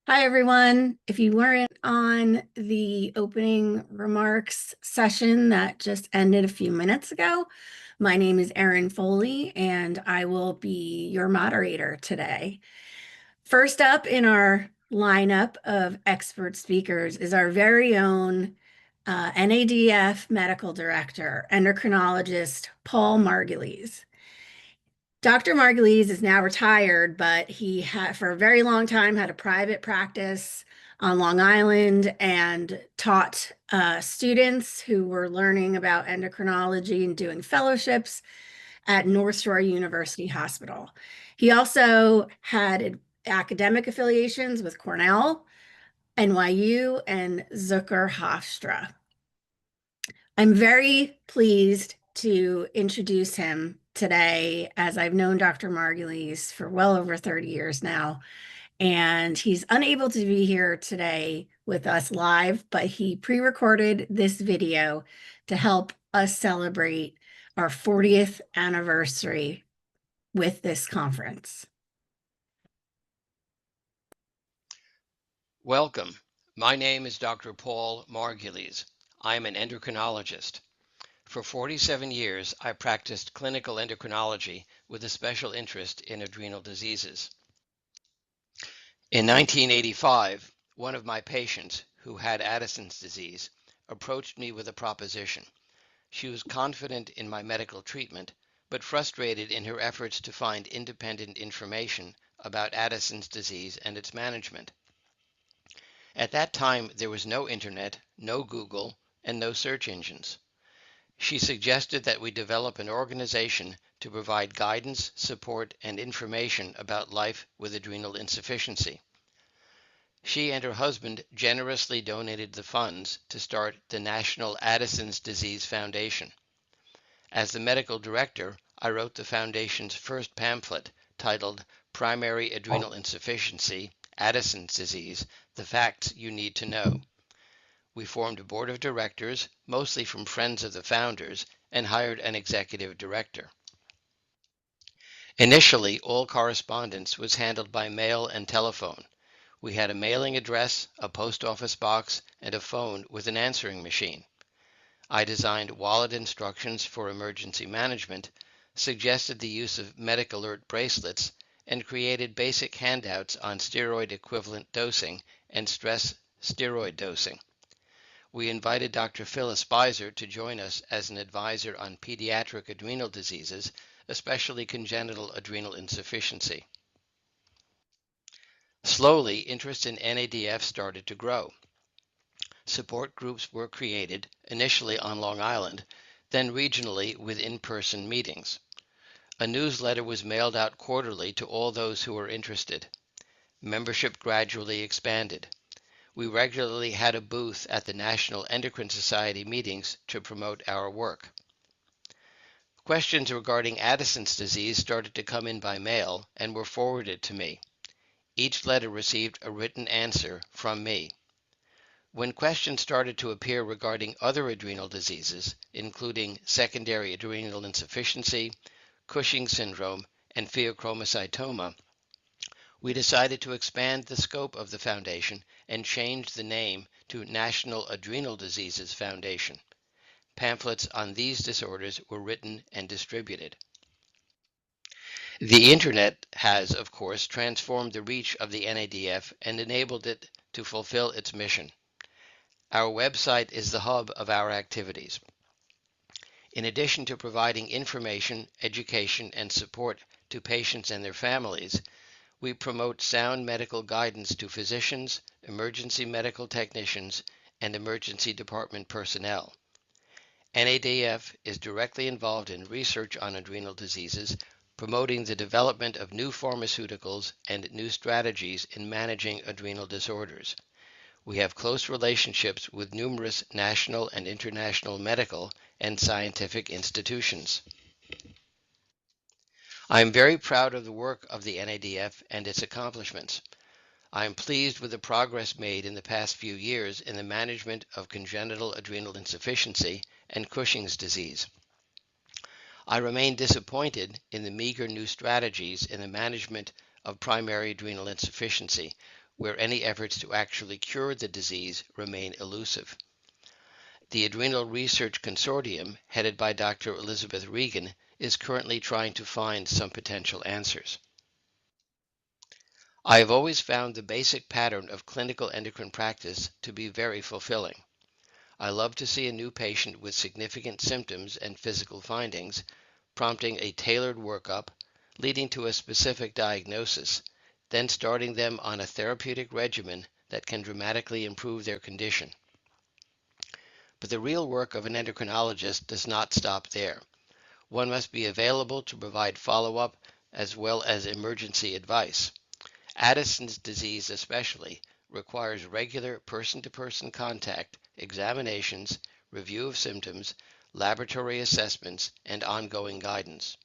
Hi, everyone. If you weren't on the opening remarks session that just ended a few minutes ago, my name is Erin Foley, and I will be your moderator today. First up in our lineup of expert speakers is our very own NADF Medical Director, endocrinologist Paul Margulies. Dr. Margulies is now retired, but he had for a very long time had a private practice on Long Island and taught students who were learning about endocrinology and doing fellowships at North Shore University Hospital. He also had academic affiliations with Cornell, NYU, and Zucker Hofstra. I'm very pleased to introduce him today, as I've known Dr. Margulies for well over 30 years now, and he's unable to be here today with us live, but he pre-recorded this video to help us celebrate our 40th anniversary with this conference. Welcome. My name is Dr. Paul Margulies. I am an endocrinologist. For 47 years, I practiced clinical endocrinology with a special interest in adrenal diseases. In 1985, one of my patients, who had Addison's disease, approached me with a proposition. She was confident in my medical treatment, but frustrated in her efforts to find independent information about Addison's disease and its management. At that time, there was no internet, no Google, and no search engines. She suggested that we develop an organization to provide guidance, support, and information about life with adrenal insufficiency. She and her husband generously donated the funds to start the National Addison's Disease Foundation. As the medical director, I wrote the foundation's first pamphlet titled Primary Adrenal Insufficiency, Addison's Disease, The Facts You Need to Know. We formed a board of directors, mostly from friends of the founders, and hired an executive director. Initially, all correspondence was handled by mail and telephone. We had a mailing address, a post office box, and a phone with an answering machine. I designed wallet instructions for emergency management, suggested the use of medic alert bracelets, and created basic handouts on steroid equivalent dosing and stress steroid dosing. We invited Dr. Phyllis Spicer to join us as an advisor on pediatric adrenal diseases, especially congenital adrenal insufficiency. Slowly, interest in NADF started to grow. Support groups were created, initially on Long Island, then regionally with in-person meetings. A newsletter was mailed out quarterly to all those who were interested. Membership gradually expanded. We regularly had a booth at the National Endocrine Society meetings to promote our work. Questions regarding Addison's disease started to come in by mail and were forwarded to me. Each letter received a written answer from me. When questions started to appear regarding other adrenal diseases, including secondary adrenal insufficiency, Cushing's syndrome, and pheochromocytoma, we decided to expand the scope of the foundation and change the name to National Adrenal Diseases Foundation. Pamphlets on these disorders were written and distributed. The Internet has, of course, transformed the reach of the NADF and enabled it to fulfill its mission. Our website is the hub of our activities. In addition to providing information, education, and support to patients and their families, we promote sound medical guidance to physicians, emergency medical technicians, and emergency department personnel. NADF is directly involved in research on adrenal diseases, promoting the development of new pharmaceuticals and new strategies in managing adrenal disorders. We have close relationships with numerous national and international medical and scientific institutions. I am very proud of the work of the NADF and its accomplishments. I am pleased with the progress made in the past few years in the management of congenital adrenal insufficiency and Cushing's disease. I remain disappointed in the meager new strategies in the management of primary adrenal insufficiency, where any efforts to actually cure the disease remain elusive. The Adrenal Research Consortium, headed by Dr. Elizabeth Regan, is currently trying to find some potential answers. I have always found the basic pattern of clinical endocrine practice to be very fulfilling. I love to see a new patient with significant symptoms and physical findings, prompting a tailored workup, leading to a specific diagnosis, then starting them on a therapeutic regimen that can dramatically improve their condition. But the real work of an endocrinologist does not stop there. One must be available to provide follow-up as well as emergency advice. Addison's disease especially requires regular person-to-person contact, examinations, review of symptoms, laboratory assessments, and ongoing guidance.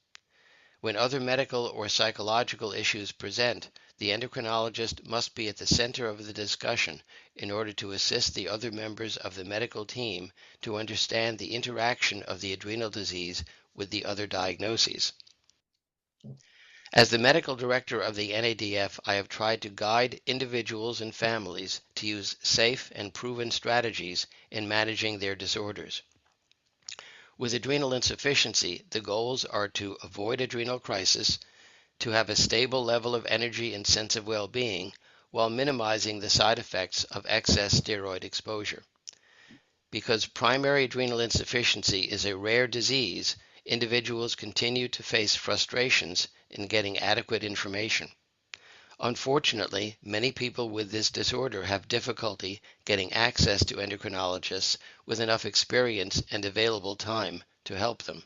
When other medical or psychological issues present, the endocrinologist must be at the center of the discussion in order to assist the other members of the medical team to understand the interaction of the adrenal disease with the other diagnoses. As the medical director of the NADF, I have tried to guide individuals and families to use safe and proven strategies in managing their disorders. With adrenal insufficiency, the goals are to avoid adrenal crisis, to have a stable level of energy and sense of well-being, while minimizing the side effects of excess steroid exposure. Because primary adrenal insufficiency is a rare disease, individuals continue to face frustrations in getting adequate information. Unfortunately, many people with this disorder have difficulty getting access to endocrinologists with enough experience and available time to help them.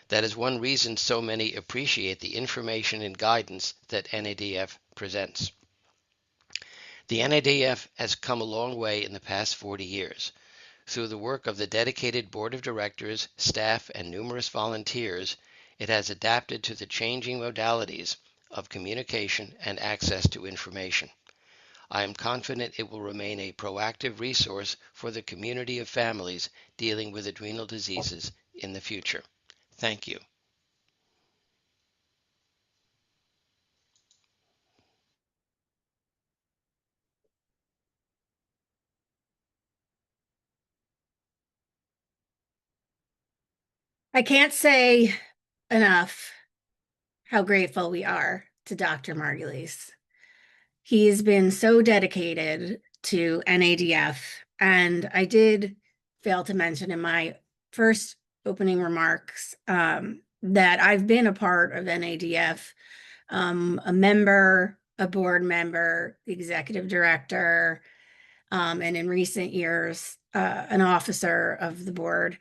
That is one reason so many appreciate the information and guidance that NADF presents. The NADF has come a long way in the past 40 years. Through the work of the dedicated board of directors, staff, and numerous volunteers, it has adapted to the changing modalities of communication and access to information. I am confident it will remain a proactive resource for the community of families dealing with adrenal diseases in the future. Thank you. I can't say enough how grateful we are to Dr. Margulies. He's been so dedicated to NADF, and I did fail to mention in my first opening remarks that I've been a part of NADF, a member, a board member, the executive director, and in recent years, an officer of the board.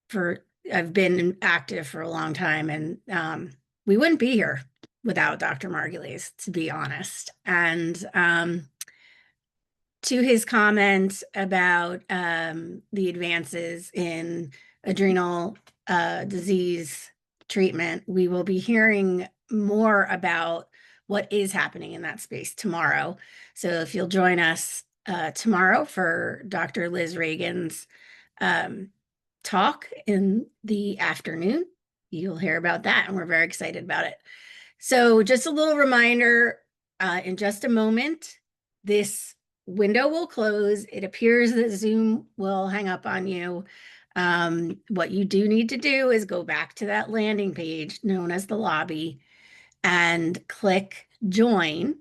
For I've been active for a long time, and we wouldn't be here without Dr. Margulies, to be honest. And to his comment about the advances in adrenal disease treatment, we will be hearing more about what is happening in that space tomorrow. So if you'll join us tomorrow for Dr. Liz Reagan's talk in the afternoon, you'll hear about that, and we're very excited about it. So just a little reminder, in just a moment, this window will close. It appears that Zoom will hang up on you. What you do need to do is go back to that landing page known as the lobby and click join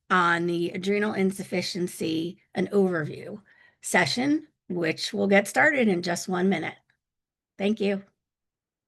on the adrenal insufficiency and overview session, which will get started in just 1 minute. Thank you.